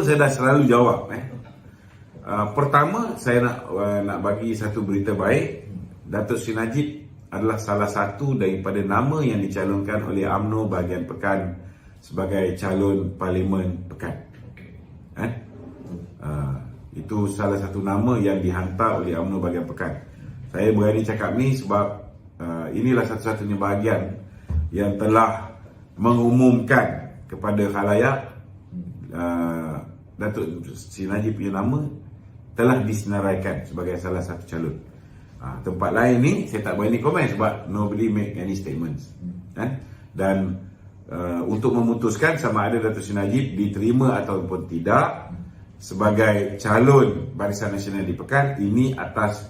saya dah selalu jawab. Pertama, saya nak bagi satu berita baik. Dato Najib adalah salah satu daripada nama yang dicalonkan oleh UMNO bahagian Pekan sebagai calon parlimen Pekan. Itu salah satu nama yang dihantar oleh UMNO bahagian Pekan. Saya berani cakap ni sebab inilah satu-satunya bahagian yang telah mengumumkan kepada khalayak Dato Najib punya nama telah disenaraikan sebagai salah satu calon. Tempat lain ni saya tak berani komen sebab nobody make any statements. Dan untuk memutuskan sama ada Dato Najib diterima ataupun tidak sebagai calon Barisan Nasional di Pekan, ini atas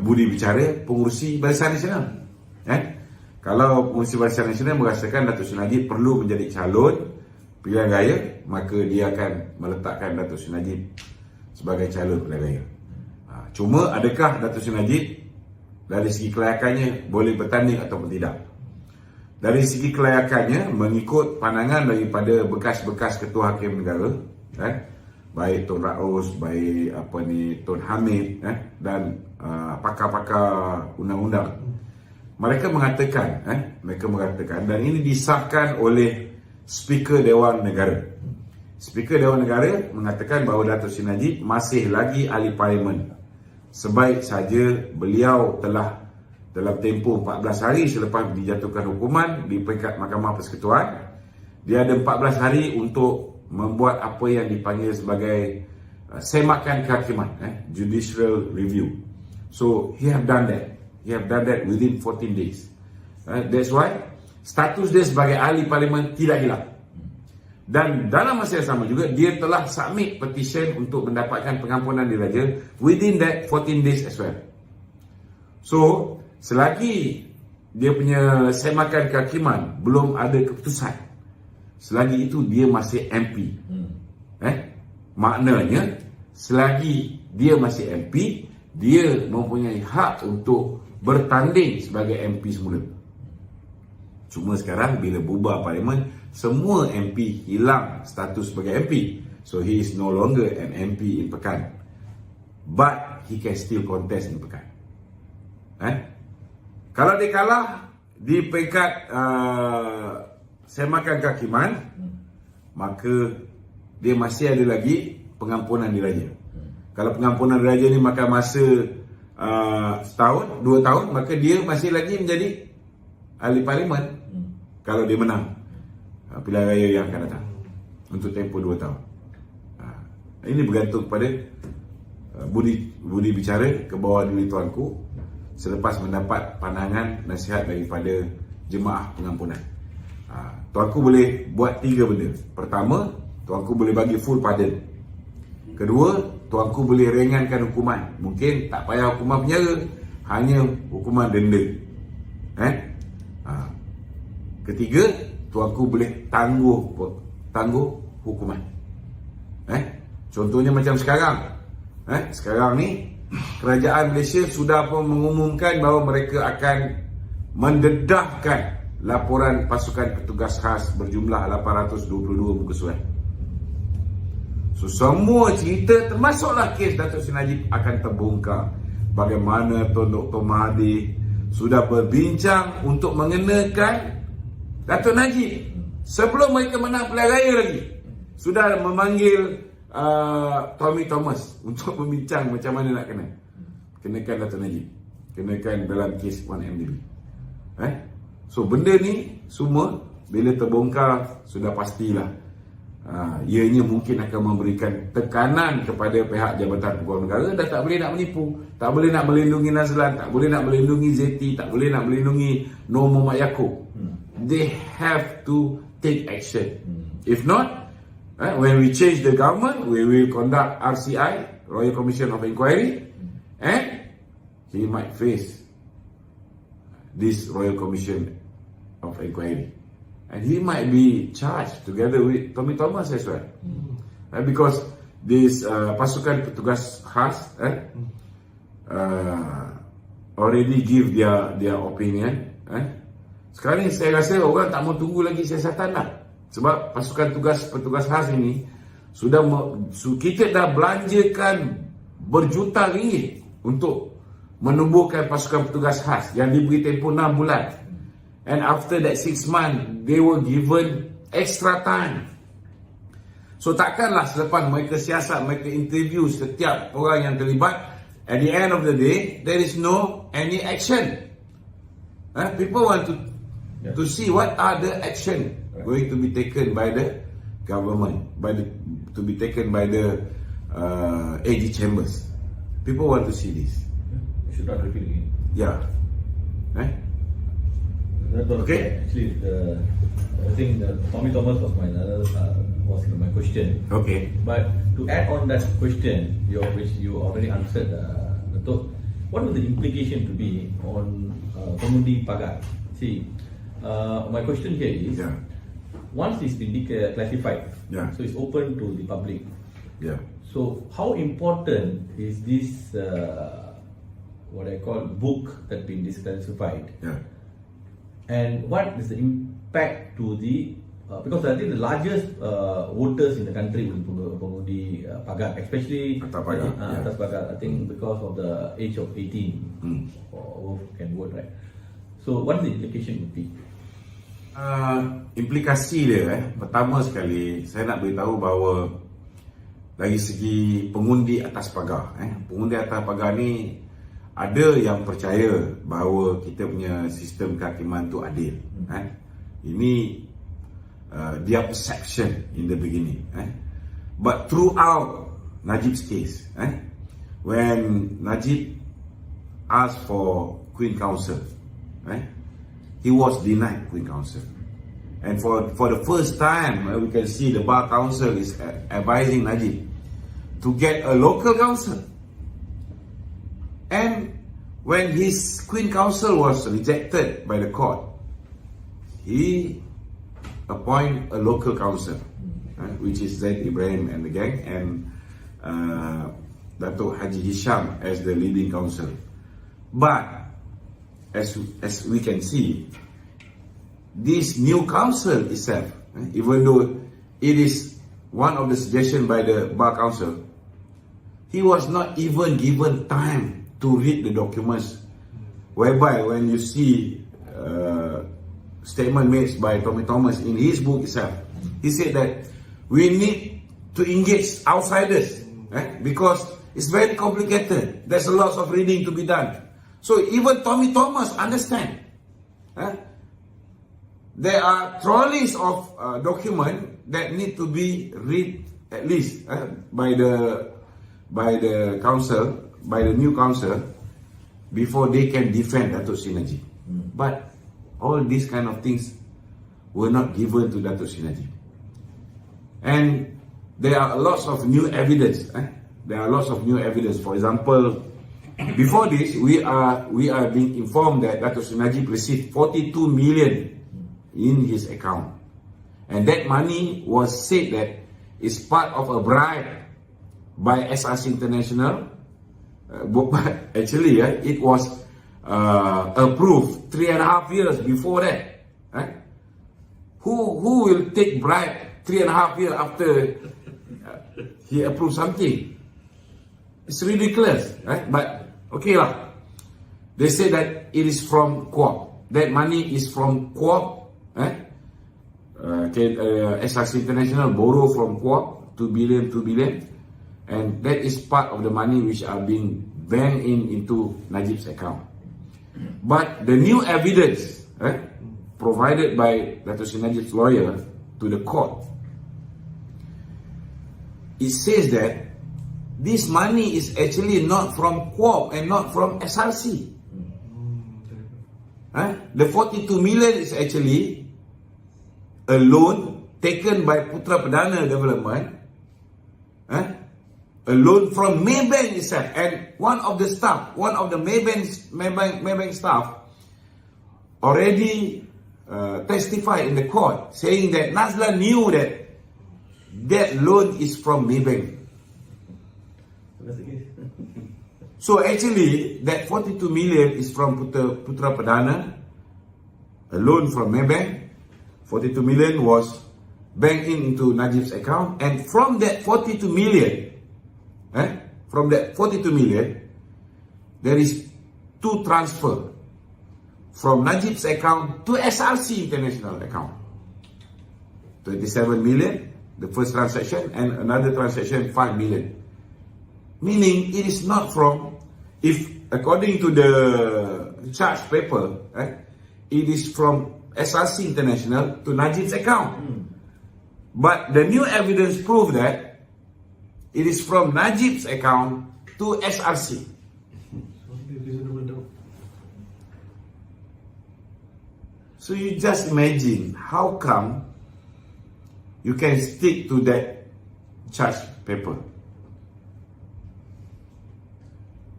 budi bicara pengurusi Barisan Nasional. Kalau pengurusi Barisan Nasional merasakan Dato Najib perlu menjadi calon pilihan raya, maka dia akan meletakkan Dato Najib sebagai calon pilihan raya. Cuma adakah Dato Najib dari segi kelayakannya boleh bertanding ataupun tidak? Dari segi kelayakannya, mengikut pandangan daripada bekas-bekas ketua hakim negara, baik Tun Raus, baik Tun Hamid, dan pakar-pakar undang-undang, mereka mengatakan dan ini disahkan oleh Speaker Dewan Negara. Speaker Dewan Negara mengatakan bahawa Dato Najib masih lagi ahli parlimen. Sebaik saja beliau telah dalam tempoh 14 hari selepas dijatuhkan hukuman di peringkat Mahkamah Persekutuan, dia ada 14 hari untuk membuat apa yang dipanggil sebagai semakan kehakiman, judicial review. So he have done that. He have done that within 14 days. That's why status dia sebagai ahli parlimen tidak hilang. Dan dalam masa yang sama juga, dia telah submit petition untuk mendapatkan pengampunan diraja within that 14 days as well. So, selagi dia punya semakan kehakiman belum ada keputusan, selagi itu dia masih MP. Maknanya, selagi dia masih MP, dia mempunyai hak untuk bertanding sebagai MP semula. Cuma sekarang bila bubar parlimen, semua MP hilang status sebagai MP. So he is no longer an MP in Pekan. But he can still contest in Pekan. Kalau dia kalah di peringkat semakan kehakiman, maka dia masih ada lagi pengampunan diraja. Kalau pengampunan diraja ni makan masa setahun, 2 tahun, maka dia masih lagi menjadi ahli parlimen kalau dia menang pilihan raya yang akan datang untuk tempoh 2 tahun. Ini bergantung kepada budi bicara ke bawah dulu tuanku selepas mendapat pandangan nasihat daripada jemaah pengampunan. Tuanku boleh buat 3 benda. Pertama, tuanku boleh bagi full pardon. Kedua, tuanku boleh ringankan hukuman. Mungkin tak payah hukuman penjara, hanya hukuman denda. Ketiga, tuanku boleh tangguh hukuman. Contohnya macam sekarang. Sekarang ni kerajaan Malaysia sudah pun mengumumkan bahawa mereka akan mendedahkan laporan pasukan petugas khas berjumlah 822 muka surat. So semua cerita termasuklah kes Dato Najib akan terbongkar. Bagaimana Tun Dr. Mahathir sudah berbincang untuk mengenakan Dato Najib sebelum mereka menang pilihan raya lagi. Sudah memanggil Tommy Thomas untuk membincang macam mana nak kenakan Dato Najib, kenakan dalam kes 1MDB. So benda ni semua bila terbongkar sudah pastilah ianya mungkin akan memberikan tekanan kepada pihak Jabatan Peguam Negara dan tak boleh nak menipu, tak boleh nak melindungi Nazlan, tak boleh nak melindungi Zeti, tak boleh nak melindungi Nur Muhammad Yaakob. They have to take action. If not, when we change the government, we will conduct RCI, Royal Commission of Inquiry, and he might face this Royal Commission of Inquiry. And he might be charged together with Tommy Thomas as well. Because this pasukan petugas khas already give their opinion. Sekarang ni saya rasa orang tak mau tunggu lagi siasatan lah. Sebab pasukan petugas khas ini kita dah belanjakan berjuta ringgit untuk menubuhkan pasukan petugas khas yang diberi tempoh 6 bulan. And after that 6 months, they were given extra time. So takkanlah selepas mereka siasat, mereka interview setiap orang yang terlibat, at the end of the day, there is no any action. People want to see what are the action going to be taken by the government, to be taken by the AG chambers. People want to see this. You should not repeat again. Yeah. Okay. Actually, I think Tommy Thomas was my question. Okay. But to add on that question, which you already answered, Dato, what would the implication to be on pengundi pagar? See, my question here is, once it's been classified, so it's open to the public. Yeah. So how important is this, what I call book that been declassified? Yeah. And what is the impact to the because I think the largest voters in the country will be pengundi pagar, especially atas pagar. I think because of the age of 18 or can vote, right? So what the implication would be? Implikasi dia, pertama sekali saya nak beritahu bahawa dari segi pengundi atas pagar, pengundi atas pagar ni ada yang percaya bahawa kita punya sistem kehakiman tu adil. Ini their perception in the beginning. But throughout Najib's case, when Najib asked for Queen Counsel, he was denied Queen Counsel. And for the first time, we can see the Bar Council is advising Najib to get a local council. And when his Queen Counsel was rejected by the court, he appoint a local council, which is Zaid Ibrahim and the gang, and Dato Haji Hisham as the leading council. But as we can see, this new council itself, even though it is one of the suggestions by the Bar Council, he was not even given time to read the documents, whereby when you see statement made by Tommy Thomas in his book itself, he said that we need to engage outsiders, because it's very complicated. There's a lot of reading to be done. So even Tommy Thomas understand. There are trolleys of document that need to be read at least by the council, by the new council, before they can defend Dato Najib. But all these kind of things were not given to Dato Najib. And there are lots of new evidence. There are lots of new evidence. For example, before this, we are being informed that Dato Najib received 42 million in his account. And that money was said that is part of a bribe by SRC International. But actually, it was approved 3.5 years before that. Who will take bribe 3.5 years after he approved something? It's ridiculous, right? But okay lah. They say that it is from Co-op. That money is from Co-op. SRC International borrow from Co-op 2 billion, and that is part of the money which are being banked into Najib's account. But the new evidence provided by Dato Najib's lawyer to the court, it says that this money is actually not from Co-op and not from SRC. The 42 million is actually a loan taken by Putra Perdana Development, a loan from Maybank itself. And one of the Maybank staff already testified in the court, saying that Nazla knew that that loan is from Maybank. So actually, that 42 million is from Putra Perdana, a loan from Maybank. 42 million was bank into Najib's account, and from that 42 million, there is two transfer from Najib's account to SRC International account. 27 million, the first transaction, and another transaction 5 million. Meaning it is not from, if according to the charge paper, it is from SRC International to Najib's account. But the new evidence proved that it is from Najib's account to SRC. So you just imagine how come you can stick to that charge paper.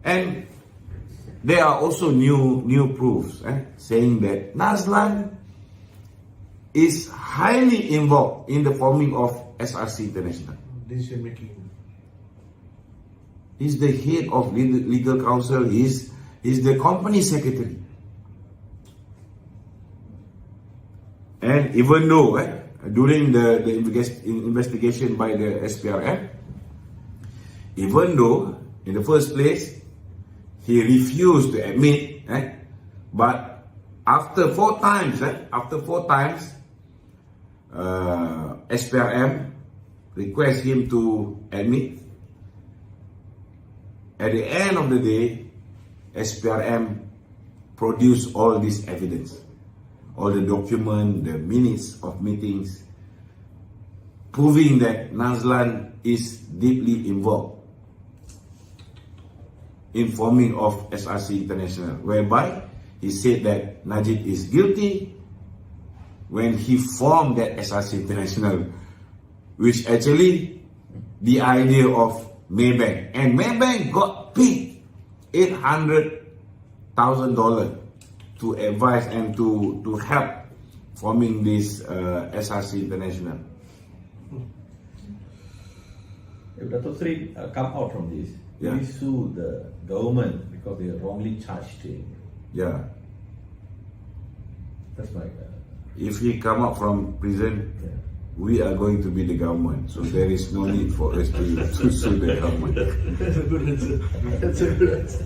And there are also new proofs saying that Nazlan is highly involved in the forming of SRC International. Decision making. He's the head of legal counsel. He's the company secretary. And even though during the investigation by the SPRM, even though in the first place he refused to admit, but after four times, SPRM request him to admit. At the end of the day, SPRM produced all this evidence, all the document, the minutes of meetings, proving that Nazlan is deeply involved in forming of SRC International, whereby he said that Najib is guilty when he formed that SRC International, which actually the idea of Maybank. And Maybank got paid $800,000 to advise and to help forming this SRC International. If Dato Sri come out from this, Yeah. we sue the government because they wrongly charged him. Yeah. That's my. If he come out from prison, we are going to be the government. So there is no need for us to sue the government. That's a good answer. That's a good answer.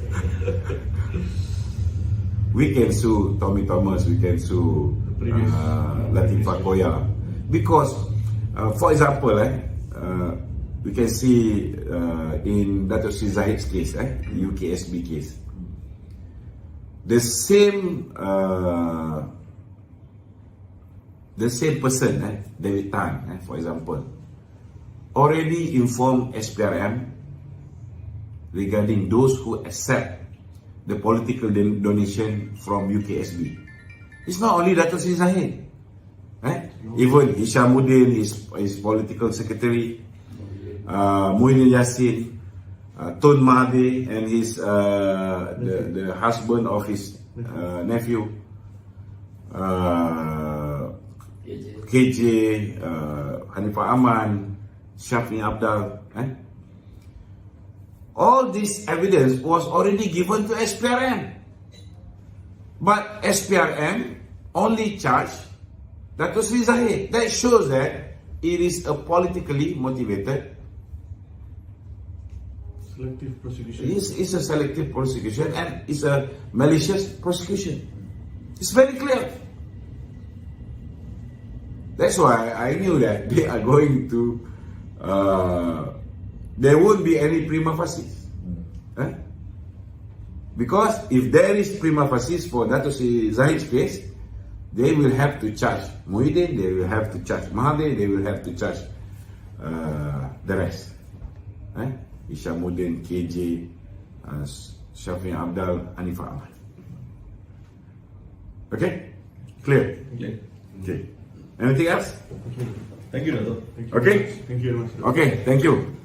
We can sue Tommy Thomas, we can sue Latifah Koya. Because, for example, we can see in Dato Sri Zahid's case, UKSB case, the same person, David Tan, for example, already informed SPRM regarding those who accept the political donation from UKSB. It's not only Dato Sri Zahid. Even Hishamuddin, his political secretary, Muhyiddin Yassin, Tun Mahathir, and his the husband of his nephew, KJ, Hanifah Aman, Shafi Abdal. All this evidence was already given to SPRM. But SPRM only charged Dato Sri Zahid. That shows that it is a politically motivated. Selective prosecution. It's a selective prosecution and it's a malicious prosecution. It's very clear. That's why I knew that they are going to, there won't be any prima facie. Because if there is prima facie for Dato Sri Zahid's case, they will have to charge Muhyiddin, they will have to charge Mahathir, they will have to charge the rest. Hishamuddin, KJ, Shafi Abdal, Hanifah Aman. Okay? Clear? Okay. Okay. Anything else? Thank you, Dato. Thank you Okay. very much. Thank you very much. Okay, thank you.